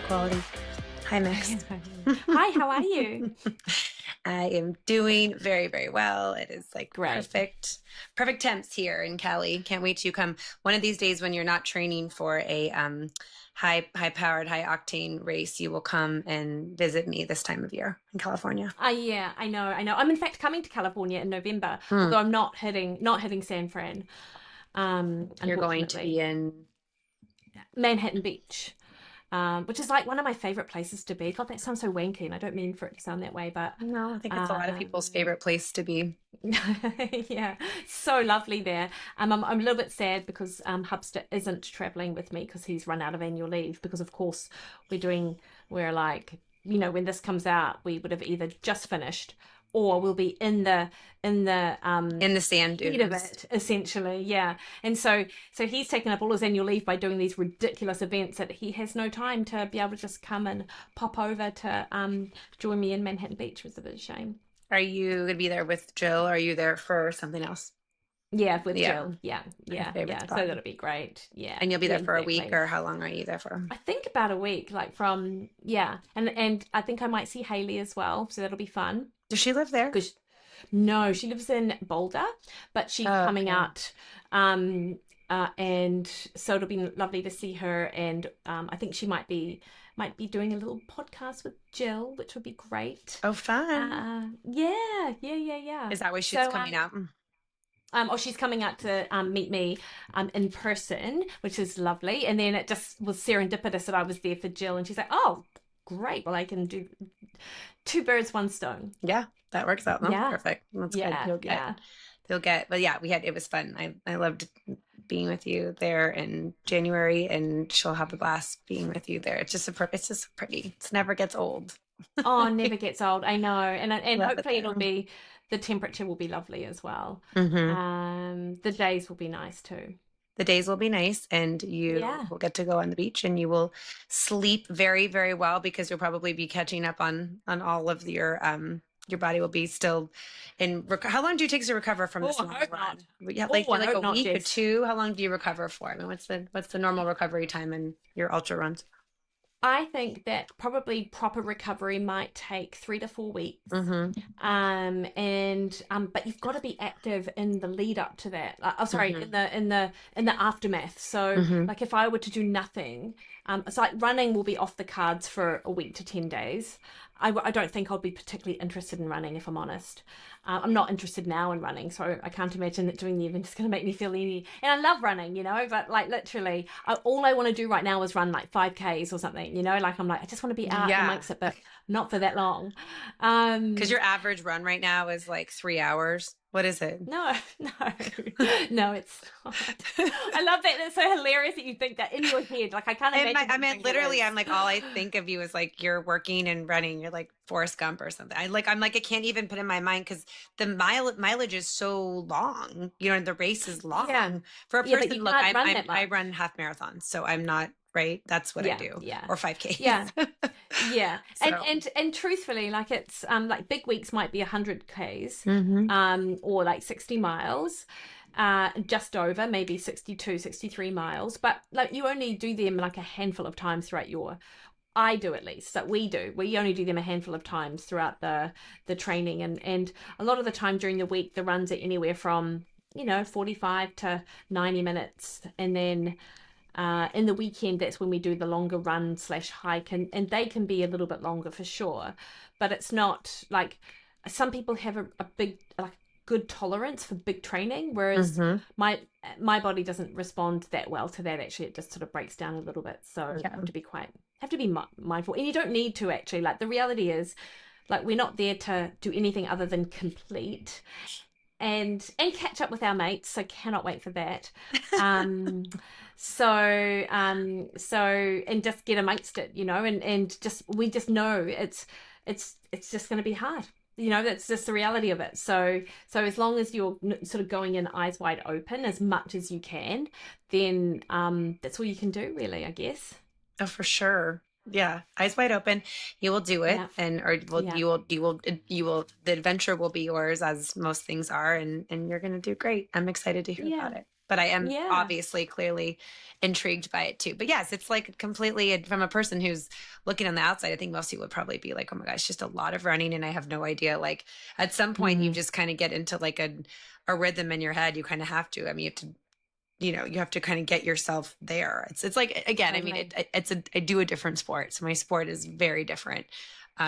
quality. Hi, Max. Hi, how are you? I am doing very, very well. It is like Great. perfect temps here in Cali. Can't wait to come one of these days when you're not training for a high powered, high octane race. You will come and visit me this time of year in California. Yeah, I know, I know. I'm in fact coming to California in November, Hmm. although I'm not hitting San Fran, You're going to be unfortunately. in. Manhattan Beach, which is like one of my favorite places to be. God, that sounds so wanky, and I don't mean for it to sound that way, but No, I think it's a lot of people's um, favorite place to be. yeah, so lovely there. I'm a little bit sad because Hubster isn't traveling with me because he's run out of annual leave. Because of course we're like, when this comes out, we would have either just finished or we'll be in the In the sand heat of dunes. it, essentially. Yeah, and so he's taken up all his annual leave by doing these ridiculous events that he has no time to be able to just come and pop over to join me in Manhattan Beach, which is a bit of a shame. Are you going to be there with Jill? Or are you there for something else? Yeah, with Yeah, Jill. Yeah, her yeah, favorite yeah. So spot. that'll be great. Yeah, And you'll be yeah, there for a week, exactly. or how long are you there for? I think about a week, like from yeah, and I think I might see Haley as well, so that'll be fun. Does she live there? Because no, she lives in Boulder, but she's Oh, coming okay. out, and so it'll be lovely to see her. And I think she might be doing a little podcast with Jill, which would be great. Oh, fun. Yeah, yeah, yeah, yeah. Is that why she's So coming out? she's coming out to meet me in person, which is lovely. And then it just was serendipitous that I was there for Jill, and she's like, "Oh, great! Well, I can do two birds, one stone." Yeah, that works out. That's Yeah, perfect. That's good. yeah, yeah. But yeah, it was fun. I loved being with you there in January, and she'll have a blast being with you there. It's just pretty. It never gets old. Oh, never gets old. I know, and Love it hopefully there. it'll be the temperature will be lovely as well. Hmm. The days will be nice too. The days will be nice, and you Yeah. will get to go on the beach, and you will sleep very, very well because you'll probably be catching up on all of your body will be still in. How long do you take to recover from Oh, this I long hope not. run? Yeah, Oh, I like hope a not, week or Jess. two. How long do you recover for? I mean, what's the normal recovery time in your ultra runs? I think that probably proper recovery might take 3 to 4 weeks. Mm-hmm. And but you've got to be active in the lead up to that. Oh, sorry, Mm-hmm. in the aftermath. So, Mm-hmm. like, if I were to do nothing, it's like running will be off the cards for a week to 10 days. I don't think I'll be particularly interested in running, if I'm honest. I'm not interested now in running, so I can't imagine that doing the event is going to make me feel any. And I love running, but like literally, all I want to do right now is run like 5Ks or something, Like I'm like, I just want to be out and Yeah, amongst it, but not for that long. because Um, your average run right now is like 3 hours. What is it? no, no, no, it's not. I love that. It's so hilarious that you think that in your head. Like I can't imagine I what you meant think it literally, is. I'm like, all I think of you is like you're working and running. You're like Forrest Gump or something. I'm like, I can't even put in my mind because the mileage is so long. The race is Yeah, long for a yeah, but you person. Look, can't run that I much. run half marathons, so I'm not right. That's what I Yeah, do, yeah, or 5Ks. yeah. Yeah, and So, and and truthfully, like it's like big weeks might be 100 Ks, hmm, or like 60 miles, just over maybe 62, 63 miles, but like you only do them like a handful of times throughout your. I do at least that we only do them a handful of times throughout the training, and a lot of the time during the week the runs are anywhere from 45 to 90 minutes, and then in the weekend, that's when we do the longer run slash hike, and they can be a little bit longer for sure. But it's not like some people have a big, like, good tolerance for big training, whereas hmm, my body doesn't respond that well to that. Actually, it just sort of breaks down a little bit. So I yeah, have to be mindful, and you don't need to actually. Like the reality is, like we're not there to do anything other than complete and catch up with our mates. So cannot wait for that. Um, so and just get amongst it, and just we just know it's just going to be hard. That's just the reality of it. So as long as you're sort of going in eyes wide open as much as you can, then that's all you can do, really, I guess. oh, for sure. Yeah, eyes wide open. You will do it, Yeah, and or yeah. you will. The adventure will be yours, as most things are, and you're gonna do great. I'm excited to hear Yeah. about it. but I am Yeah. obviously clearly intrigued by it too. But yes, it's like completely from a person who's looking on the outside. I think most people would probably be like, oh my gosh, just a lot of running. And I have no idea. Like at some point you Mm, just kind of get into like a rhythm in your head. You kind of have to, I mean, you have to, you have to kind of get yourself there. It's like, again, I mean, totally. I do a different sport. So my sport is very different.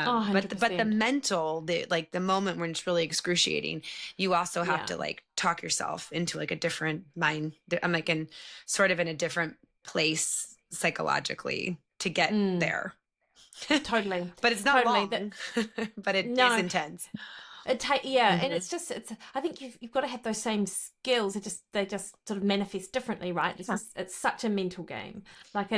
Oh, But the 100%. mental, like the moment when it's really excruciating, you also have Yeah. to like talk yourself into like a different mind. I'm like in sort of in a different place psychologically to get Mm, there. totally. But it's not Totally. That long, but it is no. intense. Yeah, and Hmm. it's just it's I think you've got to have those same skills. They just sort of manifest differently, right? It's such a mental game. Like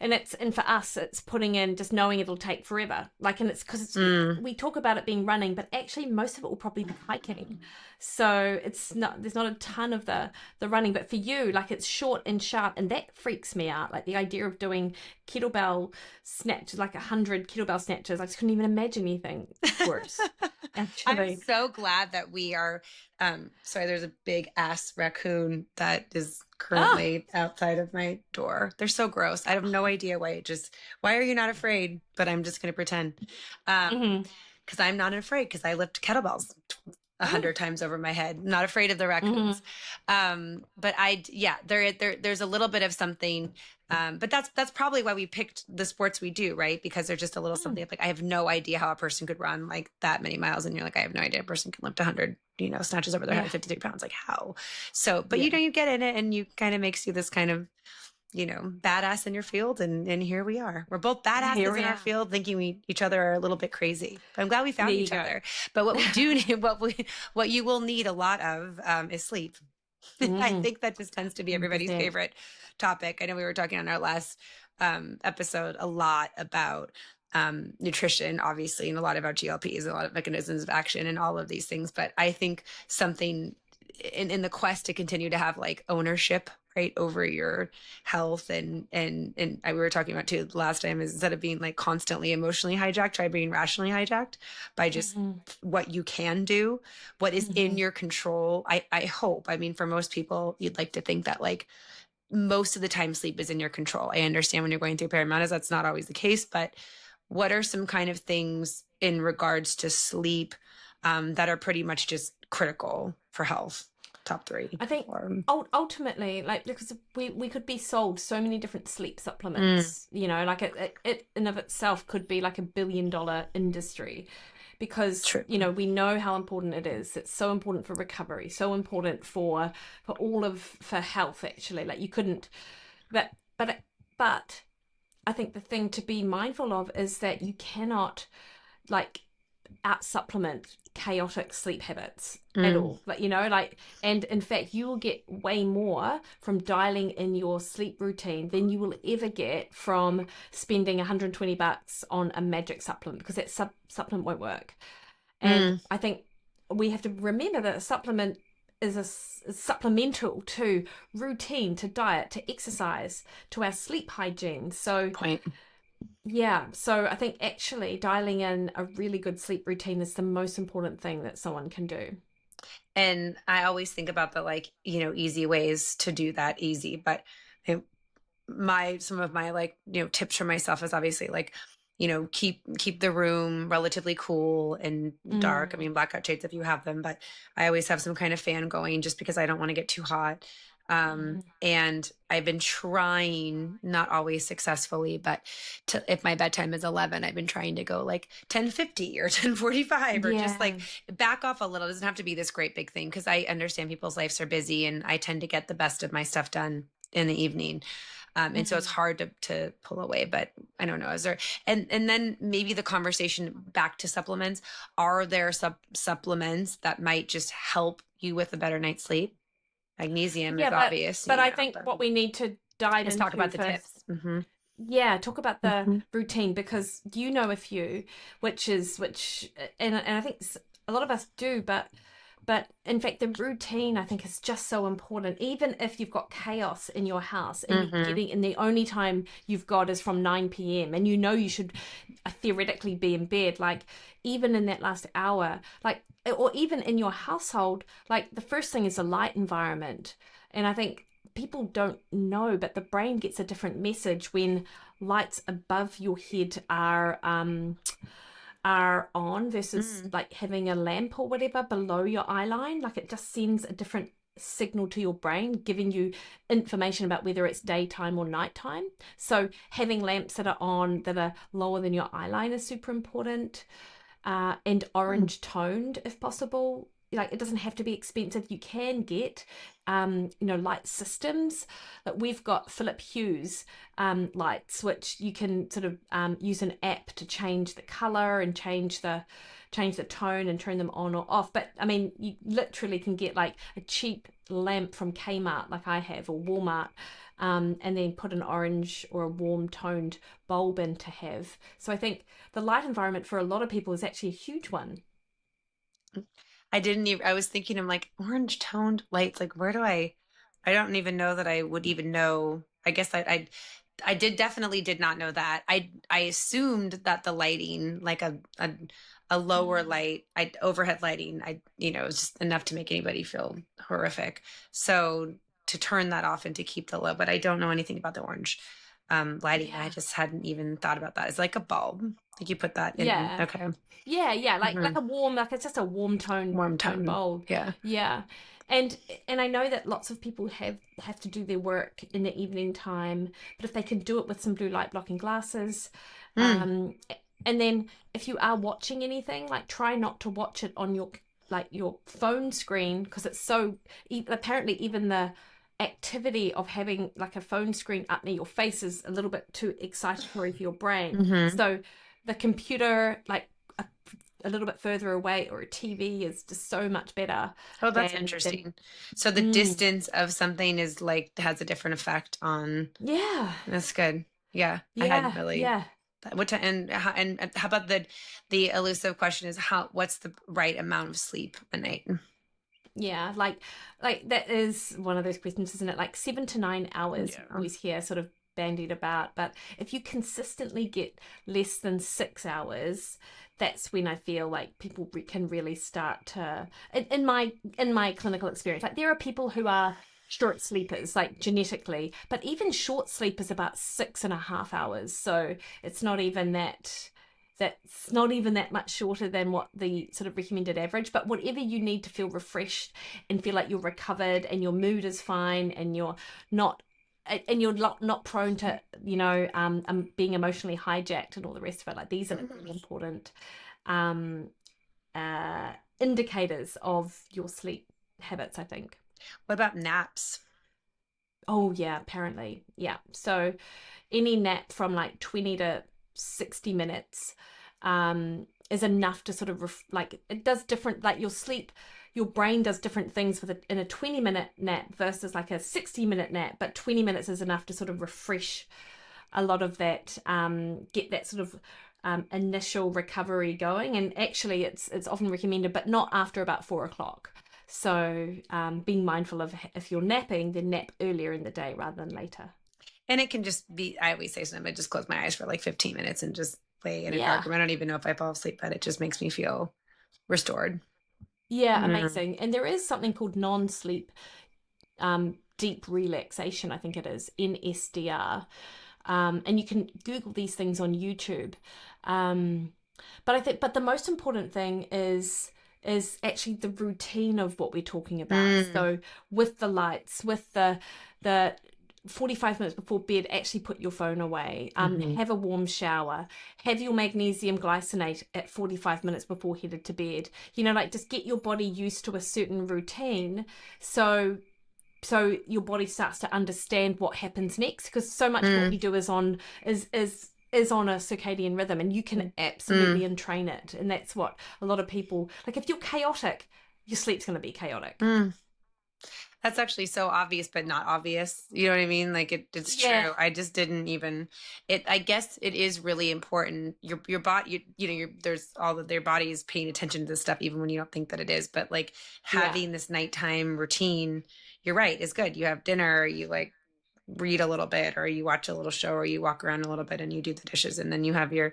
and for us it's putting in just knowing it'll take forever. Like and it's because Mm. we talk about it being running, but actually most of it will probably be hiking. So it's not there's not a ton of the running, but for you like it's short and sharp and that freaks me out. Like the idea of doing kettlebell snatches like 100 kettlebell snatches. I just couldn't even imagine anything worse. I'm Actually. so glad that we are. Sorry, there's a big ass raccoon that is Ah, currently outside of my door. They're so gross. I have no idea why. Why are you not afraid? But I'm just going to pretend. mm-hmm. Because I'm not afraid because I lift kettlebells a Mm, hundred times over my head. Not afraid of the mm-hmm. raccoons. But yeah, there's a little bit of something. But that's probably why we picked the sports we do, right? Because they're just a little Mm, something like I have no idea how a person could run like that many miles, and you're like, I have no idea a person can lift 100, snatches over their head yeah, at 53 pounds. Like how? So, but yeah. you get in it, and you kind of makes you this kind of badass in your field, and here we are. We're both Here badasses in we our are. field, thinking each other are a little bit crazy. But I'm glad we There found you each go. other. But what we do need, what you will need a lot of, is sleep. I Mm, think that just tends to be everybody's 100%. favorite topic. I know we were talking on our last episode a lot about nutrition, obviously, and a lot about GLPs, and a lot of mechanisms of action, and all of these things. But I think something in the quest to continue to have like ownership right over your health, and we were talking about too last time, is instead of being like constantly emotionally hijacked, try being rationally hijacked by just Mm-hmm. what you can do, what is in Mm-hmm. your control. I hope, I mean, for most people you'd like to think that like most of the time sleep is in your control. I understand when you're going through perimenopause that's not always the case, but what are some kind of things in regards to sleep that are pretty much just critical for health? Top three I think or ultimately, like because we could be sold so many different sleep mm, supplements, like it in of itself could be like $1 billion industry because true. we know how important it is. It's so important for recovery, so important for health actually. Like you couldn't but but but I think the thing to be mindful of is that you cannot like out supplement chaotic sleep habits at Mm, all. And in fact, you will get way more from dialing in your sleep routine than you will ever get from spending $120 on a magic supplement because that supplement won't work. And mm. I think we have to remember that a supplement is supplemental to routine, to diet, to exercise, to our sleep hygiene. So Point. yeah, so I think actually dialing in a really good sleep routine is the most important thing that someone can do. And I always think about the like, easy ways to do that easy. But you know, some of my like, tips for myself is obviously like, keep the room relatively cool and dark. I Mm, mean, blackout shades if you have them, but I always have some kind of fan going just because I don't want to get too hot. mm. And I've been trying, not always successfully, but if my bedtime is 11, I've been trying to go like 10:50 or 10:45 or just like Yeah. back off a little. It doesn't have to be this great big thing because I understand people's lives are busy and I tend to get the best of my stuff done in the evening. And so it's Mm. hard to pull away, but I don't know. Is there, and then maybe the conversation back to supplements. Are there supplements that might just help you with a better night's sleep? Magnesium is Yeah, but obvious, but I think but what we need to dive let's talk into about the first, tips. Hmm. yeah, talk about the Hmm. routine because you know a few, and I think a lot of us do, but in fact the routine I think is just so important. Even if you've got chaos in your house Hmm. and the only time you've got is from 9 p.m. and you should theoretically be in bed, like even in that last hour, like or even in your household, like the first thing is a light environment. And I think people don't know, but the brain gets a different message when lights above your head are on versus Mm. like having a lamp or whatever below your eye line. Like it just sends a different signal to your brain, giving you information about whether it's daytime or nighttime. So having lamps that are on that are lower than your eye line is super important, and Mm. orange toned if possible. Like it doesn't have to be expensive. You can get, light systems. Like we've got Philip Hughes lights, which you can sort of use an app to change the color and change the tone and turn them on or off. But I mean, you literally can get like a cheap lamp from Kmart, like I have, or Walmart, and then put an orange or a warm toned bulb in to have. So I think the light environment for a lot of people is actually a huge one. I didn't even, I was thinking, I'm like, orange toned lights, like where do I don't even know that I would even know. I guess I did definitely did not know that. I assumed that the lighting, like a lower light, I overhead lighting, was just enough to make anybody feel horrific. So to turn that off and to keep the low, but I don't know anything about the orange lighting. I Yeah. just hadn't even thought about that. It's like a bulb. Like you put that in. Yeah. Okay. Yeah, like Hmm. a warm, like it's just a warm Warm tone tone. bulb. Yeah. Yeah. And and I know that lots of people have to do their work in the evening time, but if they can do it with some blue light blocking glasses, Mm. um and then if you are watching anything, like try not to watch it on your phone screen because it's so apparently even the activity of having like a phone screen up near your face is a little bit too excitatory for your brain. Hmm. So the computer like a little bit further away or a TV is just so much better Oh, that's than interesting. So the mm, distance of something is like has a different effect on. yeah, That's good. Yeah, I hadn't yeah, really. yeah. What to and how about the elusive question is what's the right amount of sleep a night? Yeah, like that is one of those questions, isn't it? Like 7 to 9 hours, Yeah. always hear sort of bandied about. But if you consistently get less than 6 hours, that's when I feel like people can really start to, in my clinical experience, like there are people who are short sleepers, like genetically, but even short sleep is about 6.5 hours. So it's not even that's not even that much shorter than what the sort of recommended average. But whatever you need to feel refreshed and feel like you're recovered and your mood is fine and not you're not prone to being emotionally hijacked and all the rest of it, like these are really important um uh indicators of your sleep habits, I think. What about naps? Oh yeah, apparently, yeah. So any nap from like 20 to 60 minutes is enough to sort of like it does different, like your brain does different things in a 20-minute nap versus like a 60-minute nap, but 20 minutes is enough to sort of refresh a lot of that, get that sort of initial recovery going. And actually it's often recommended, but not after about 4 o'clock. So being mindful of if you're napping, then nap earlier in the day rather than later. And it can just be, I always say something, I just close my eyes for like 15 minutes and just lay in a dark Yeah. room. I don't even know if I fall asleep, but it just makes me feel restored. Yeah, Mm. amazing. And there is something called non-sleep deep relaxation, I think it is, NSDR. And you can Google these things on YouTube. Um, but I think, but the most important thing is actually the routine of what we're talking about. Mm. So with the lights, with the 45 minutes before bed, actually put your phone away, Hmm. have a warm shower, have your magnesium glycinate at 45 minutes before headed to bed. Like just get your body used to a certain routine. So your body starts to understand what happens next, because so much of what Mm. we do is on a circadian rhythm, and you can Mm. absolutely entrain it. And that's what a lot of people like. If you're chaotic, your sleep's going to be chaotic. Mm. That's actually so obvious, but not obvious. You know what I mean? Like it's Yeah, true. I just didn't even it. I guess it is really important. Your body, there's all that their body is paying attention to this stuff, even when you don't think that it is. But like yeah, having this nighttime routine, you're right, is good. You have dinner, you like read a little bit, or you watch a little show, or you walk around a little bit and you do the dishes, and then you have your,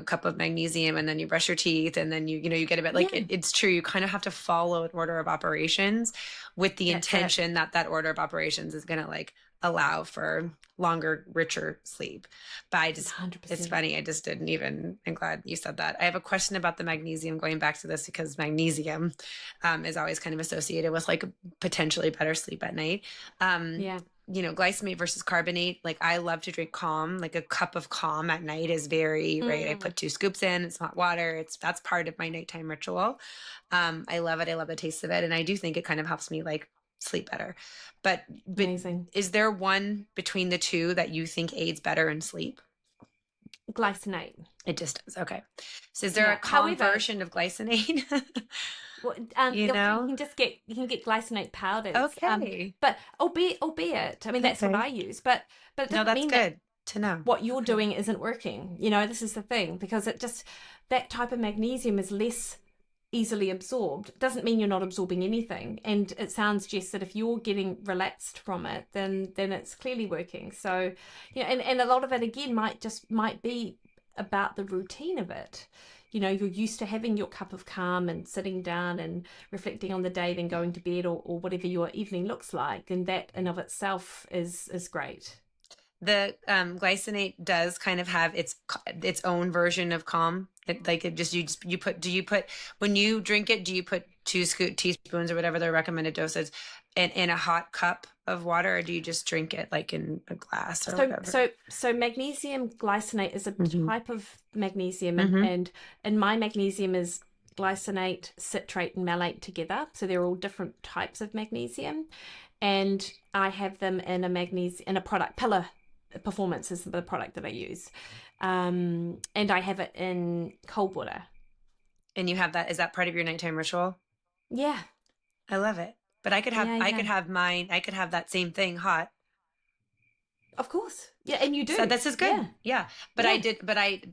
cup of magnesium, and then you brush your teeth, and then you get a bit like Yeah. it's true. You kind of have to follow an order of operations with the That's it. intention that that order of operations is going to like allow for longer, richer sleep. But it's 100%. funny. I just didn't even, I'm glad you said that. I have a question about the magnesium, going back to this, because magnesium is always kind of associated with like potentially better sleep at night. Um, Yeah. glycinate versus carbonate. Like I love to drink calm. Like a cup of calm at night is very right. I Mm. put 2 scoops in. It's hot water. That's part of my nighttime ritual. I love it. I love the taste of it, and I do think it kind of helps me like sleep better. But Amazing. is there one between the two that you think aids better in sleep? Glycinate. It just does. Okay. So is there a Yeah. calm However, version of glycinate? well, you you know? can just get glycinate powders. Okay. But albeit, I mean that's what Okay. I use. But it No, doesn't that's mean that good to know. what you're Okay. doing isn't working. This is the thing, because that type of magnesium is less easily absorbed. It doesn't mean you're not absorbing anything. And it sounds, Jess, that if you're getting relaxed from it, then it's clearly working. So, and a lot of it again might be about the routine of it. You're used to having your cup of calm and sitting down and reflecting on the day, then going to bed, or whatever your evening looks like. And that in of itself is great. The glycinate does kind of have its own version of calm. You put, do you put, when you drink it, do you put teaspoons or whatever the recommended dose is in a hot cup of water, or do you just drink it like in a glass or So, whatever? so magnesium glycinate is a Hmm. type of magnesium, Hmm. and my magnesium is glycinate, citrate, and malate together. So they're all different types of magnesium, and I have them in a product. Pillar Performance is the product that I use, and I have it in cold water. And you have that, is that part of your nighttime ritual? Yeah, I love it. But yeah, I could yeah. have mine, I could have that same thing hot. Of course, yeah, and you So do, this is yeah, good. Yeah. yeah. But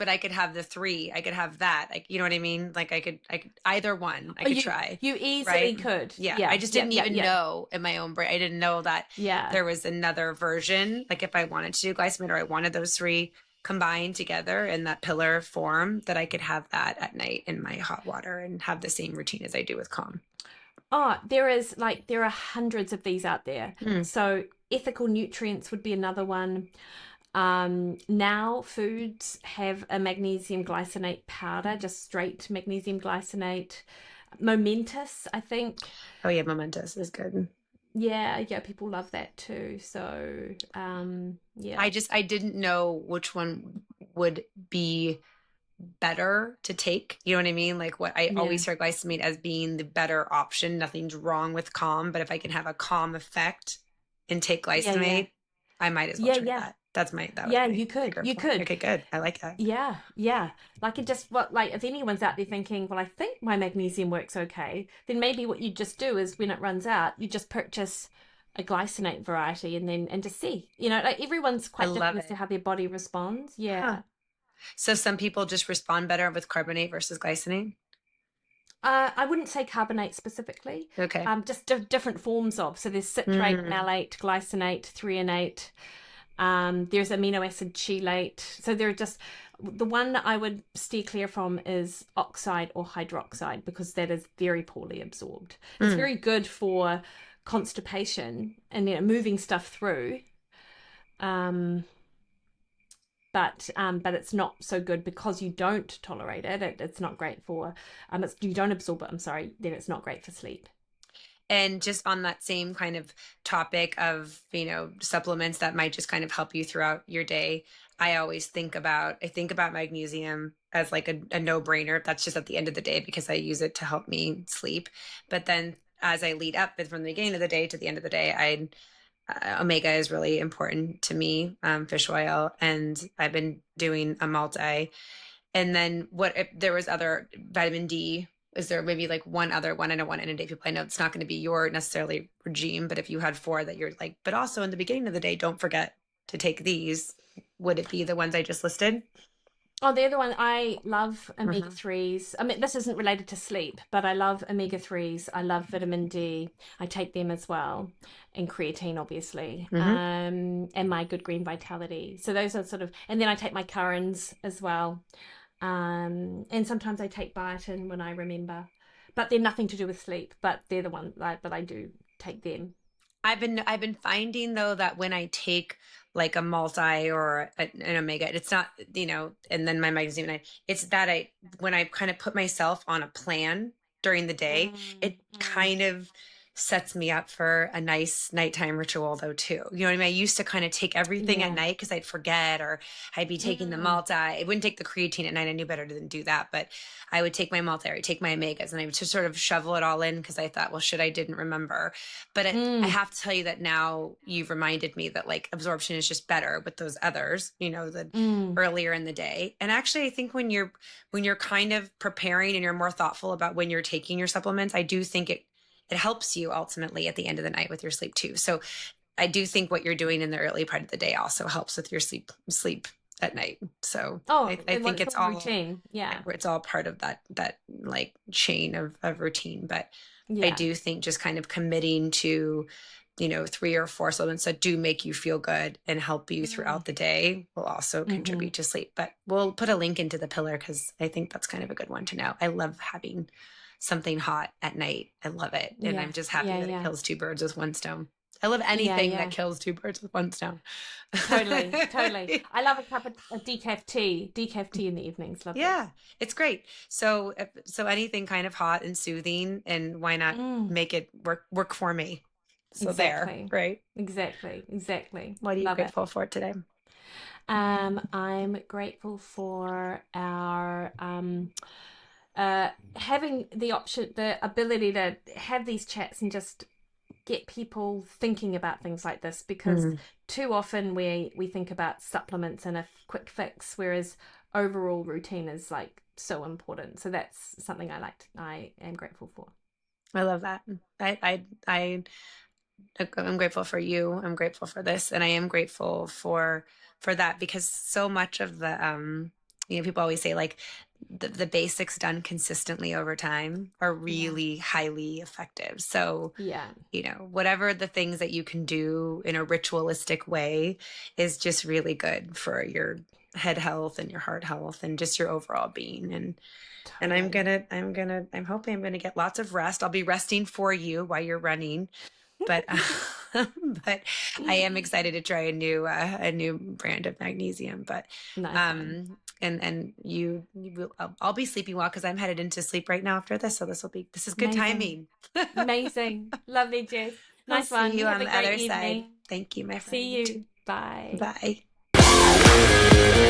I could have the three. I could have that. Like, you know what I mean? Like I could either one I Oh, could you try. you easily Right. could, Yeah. I yeah, just yeah, didn't yeah, even yeah, know in my own brain. I didn't know that yeah. there was another version. Like if I wanted to do glycemate, or I wanted those three combined together in that pillar form, that I could have that at night in my hot water and have the same routine as I do with calm. Oh, there are hundreds of these out there. Mm. So ethical nutrients would be another one. Now foods have a magnesium glycinate powder, just straight magnesium glycinate. Momentous, I think. Oh yeah, momentous is good. Yeah, yeah, people love that too. So, yeah. I didn't know which one would be better to take. You know what I mean? Like, what I Yeah. always hear glycemate as being the better option. Nothing's wrong with calm, but if I can have a calm effect and take Yeah, yeah. glycemate, I might as well Yeah, try yeah. that. That was Yeah, my you could. trigger You point. could. Okay, good. I like that. Yeah, yeah. Like it just what like if anyone's out there thinking, well, I think my magnesium works okay, then maybe what you just do is when it runs out, you just purchase a glycinate variety and just see. Like everyone's I quite love different as to it. how their body responds. Huh. Yeah. So some people just respond better with carbonate versus glycinate. I wouldn't say carbonate specifically. Okay. Just different forms of. So there's citrate, Mm. malate, glycinate, threonate. There's amino acid chelate. So they're just the one that I would steer clear from is oxide or hydroxide, because that is very poorly absorbed. It's Mm. very good for constipation and moving stuff through. Um, but it's not so good because you don't tolerate it. It's not great for you don't absorb it. I'm sorry. Then it's not great for sleep. And just on that same kind of topic of, supplements that might just kind of help you throughout your day, I think about magnesium as like a no-brainer. That's just at the end of the day because I use it to help me sleep. But then as I lead up from the beginning of the day to the end of the day, omega is really important to me, fish oil, and I've been doing a multi. And then what if there was other vitamin D? Is there maybe like one other one? I don't want to inundate people. I know it's not going to be your necessarily regime, but if you had four that you're like, but also in the beginning of the day, don't forget to take these. Would it be the ones I just listed? Oh, the other one, I love Hmm. omega-3s. I mean, this isn't related to sleep, but I love omega-3s. I love vitamin D. I take them as well, and creatine, obviously, Hmm. and my good green vitality. So those are sort of, and then I take my currants as well. And sometimes I take biotin when I remember, but they're nothing to do with sleep. But they're the one, but I do take them. I've been finding though that when I take like a multi or an omega, it's not, and then my magnesium, it's that when I kind of put myself on a plan during the day, Mm, it mm, kind of sets me up for a nice nighttime ritual though too. You know what I mean? I used to kind of take everything at yeah. night because I'd forget, or I'd be taking the Mm, multi. I wouldn't take the creatine at night. I knew better than do that, but I would take my multi, or I'd take my omegas, and I would just sort of shovel it all in because I thought, well, should I didn't remember. But I mm, have to tell you that now you've reminded me that like absorption is just better with those others, the mm, earlier in the day. And actually, I think when you're kind of preparing and you're more thoughtful about when you're taking your supplements, I do think it helps you ultimately at the end of the night with your sleep too. So I do think what you're doing in the early part of the day also helps with your sleep at night. So oh, I well, think it's all routine. Yeah. it's all part of that like chain of routine. But I Yeah. do think just kind of committing to, 3 or 4 supplements that do make you feel good and help you Mm, throughout the day will also hmm. contribute to sleep. But we'll put a link into the pillar because I think that's kind of a good one to know. I love having something hot at night. I love it. And I'm Yeah. just happy Yeah. that it Yeah. kills two birds with one stone. I love Yeah. anything that Yeah. kills two birds with one stone. Totally. Totally. I love a cup of decaf tea. Decaf tea in the evenings. Lovely. Yeah, it's great. So anything kind of hot and soothing, and why not Mm, make it work for me? So there, exactly. right? Exactly. Exactly. What are you Love it. grateful for today? I'm grateful for our having the option, the ability to have these chats and just get people thinking about things like this, because Mm, too often we think about supplements and a quick fix, whereas overall routine is like so important. So that's something I am grateful for. I love that. I'm grateful for you. I'm grateful for this, and I am grateful for that because so much of the people always say like the basics done consistently over time are Yeah. really highly effective. So Yeah. whatever the things that you can do in a ritualistic way is just really good for your head health and your heart health and just your overall being. And Totally. I'm hoping I'm gonna get lots of rest. I'll be resting for you while you're running, but but I am excited to try a new brand of magnesium. But Nice one. and you will, I'll be sleeping well because I'm headed into sleep right now after this. So this is good Amazing. timing. Amazing. Lovely, Jess. I'll Nice see one. you You on have a the great other side. evening. Thank you, my friend. See You too. you. Bye. Bye.